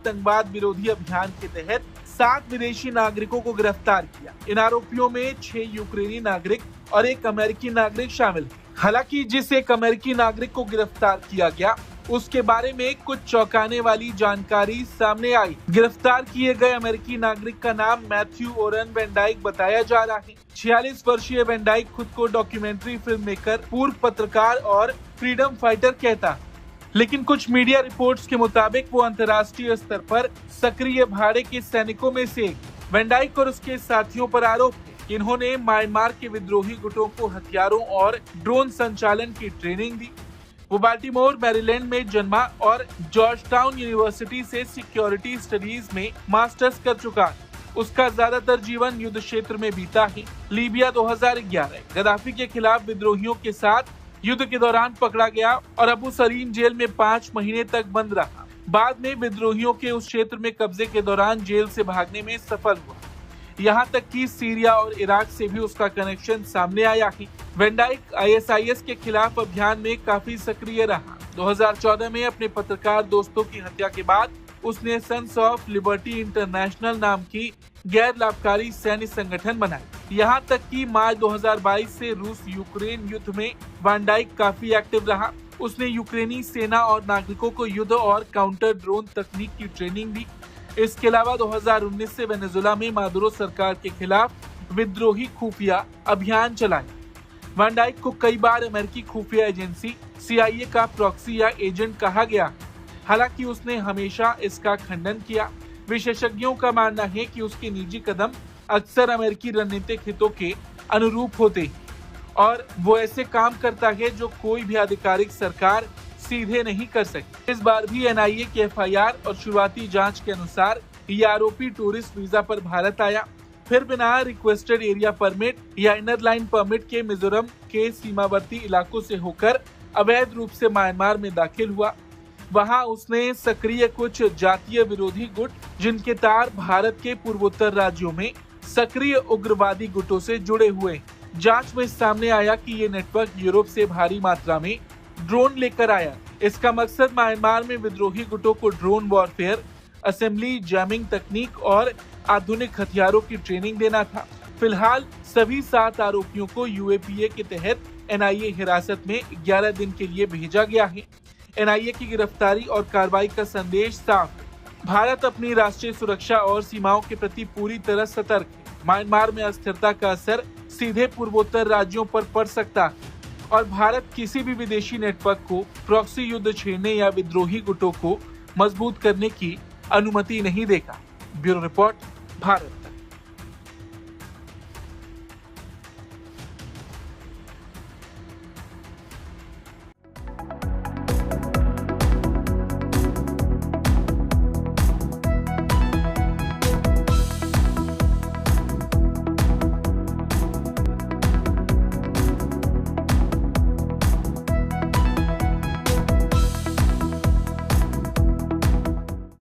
आतंकवाद विरोधी अभियान के तहत 7 विदेशी नागरिकों को गिरफ्तार किया। इन आरोपियों में 6 यूक्रेनी नागरिक और 1 अमेरिकी नागरिक शामिल हैं। हालांकि जिस एक अमेरिकी नागरिक को गिरफ्तार किया गया उसके बारे में कुछ चौंकाने वाली जानकारी सामने आई। गिरफ्तार किए गए अमेरिकी नागरिक का नाम मैथ्यू ओरन वैन डाइक बताया जा रहा है। 46 वर्षीय वैन डाइक खुद को डॉक्यूमेंट्री फिल्म मेकर, पूर्व पत्रकार और फ्रीडम फाइटर कहता है, लेकिन कुछ मीडिया रिपोर्ट्स के मुताबिक वो अंतर्राष्ट्रीय स्तर पर सक्रिय भाड़े के सैनिकों में से एक। वैन डाइक और उसके साथियों पर आरोप है कि इन्होंने म्यांमार के विद्रोही गुटों को हथियारों और ड्रोन संचालन की ट्रेनिंग दी। वो बाल्टीमोर, मैरीलैंड में जन्मा और जॉर्जटाउन यूनिवर्सिटी से सिक्योरिटी स्टडीज में मास्टर्स कर चुका है। उसका ज्यादातर जीवन युद्ध क्षेत्र में बीता है। लीबिया 2011 गद्दाफी के खिलाफ विद्रोहियों के साथ युद्ध के दौरान पकड़ा गया और अबू सलीम जेल में 5 महीने तक बंद रहा। बाद में विद्रोहियों के उस क्षेत्र में कब्जे के दौरान जेल से भागने में सफल हुआ। यहाँ तक कि सीरिया और इराक से भी उसका कनेक्शन सामने आया है। वैन डाइक ISIS के खिलाफ अभियान में काफी सक्रिय रहा। 2014 में अपने पत्रकार दोस्तों की हत्या के बाद उसने सन्स ऑफ लिबर्टी इंटरनेशनल नाम की गैर लाभकारी सैन्य संगठन बनाई। यहाँ तक कि मार्च 2022 से रूस यूक्रेन युद्ध में वैन डाइक काफी एक्टिव रहा। उसने यूक्रेनी सेना और नागरिकों को युद्ध और काउंटर ड्रोन तकनीक की ट्रेनिंग दी। इसके अलावा 2019 से वेनेजुएला में मादुरो सरकार के खिलाफ विद्रोही खुफिया अभियान चलाया। वैन डाइक को कई बार अमेरिकी खुफिया एजेंसी CIA का प्रॉक्सी या एजेंट कहा गया। हालांकि उसने हमेशा इसका खंडन किया। विशेषज्ञों का मानना है कि उसके निजी कदम अक्सर अमेरिकी रणनीतिक हितों के अनुरूप होते हैं और वो ऐसे काम करता है जो कोई भी आधिकारिक सरकार सीधे नहीं कर सकती। इस बार भी NIA के FIR और शुरुआती जांच के अनुसार ये आरोपी टूरिस्ट वीजा पर भारत आया, फिर बिना रिक्वेस्टेड एरिया परमिट या इनर लाइन परमिट के मिजोरम के सीमावर्ती इलाकों से होकर अवैध रूप से म्यांमार में दाखिल हुआ। वहां उसने सक्रिय कुछ जातीय विरोधी गुट, जिनके तार भारत के पूर्वोत्तर राज्यों में सक्रिय उग्रवादी गुटों से जुड़े हुए। जांच में सामने आया कि ये नेटवर्क यूरोप से भारी मात्रा में ड्रोन लेकर आया। इसका मकसद म्यांमार में विद्रोही गुटों को ड्रोन वॉरफेयर, असेंबली जैमिंग तकनीक और आधुनिक हथियारों की ट्रेनिंग देना था। फिलहाल सभी 7 आरोपियों को UAPA के तहत NIA हिरासत में 11 दिन के लिए भेजा गया है। NIA की गिरफ्तारी और कार्रवाई का संदेश साफ है। भारत अपनी राष्ट्रीय सुरक्षा और सीमाओं के प्रति पूरी तरह सतर्क है। म्यांमार में अस्थिरता का असर सीधे पूर्वोत्तर राज्यों पर पड़ सकता है और भारत किसी भी विदेशी नेटवर्क को प्रॉक्सी युद्ध छेड़ने या विद्रोही गुटों को मजबूत करने की अनुमति नहीं देगा। Bureau report, Bharat.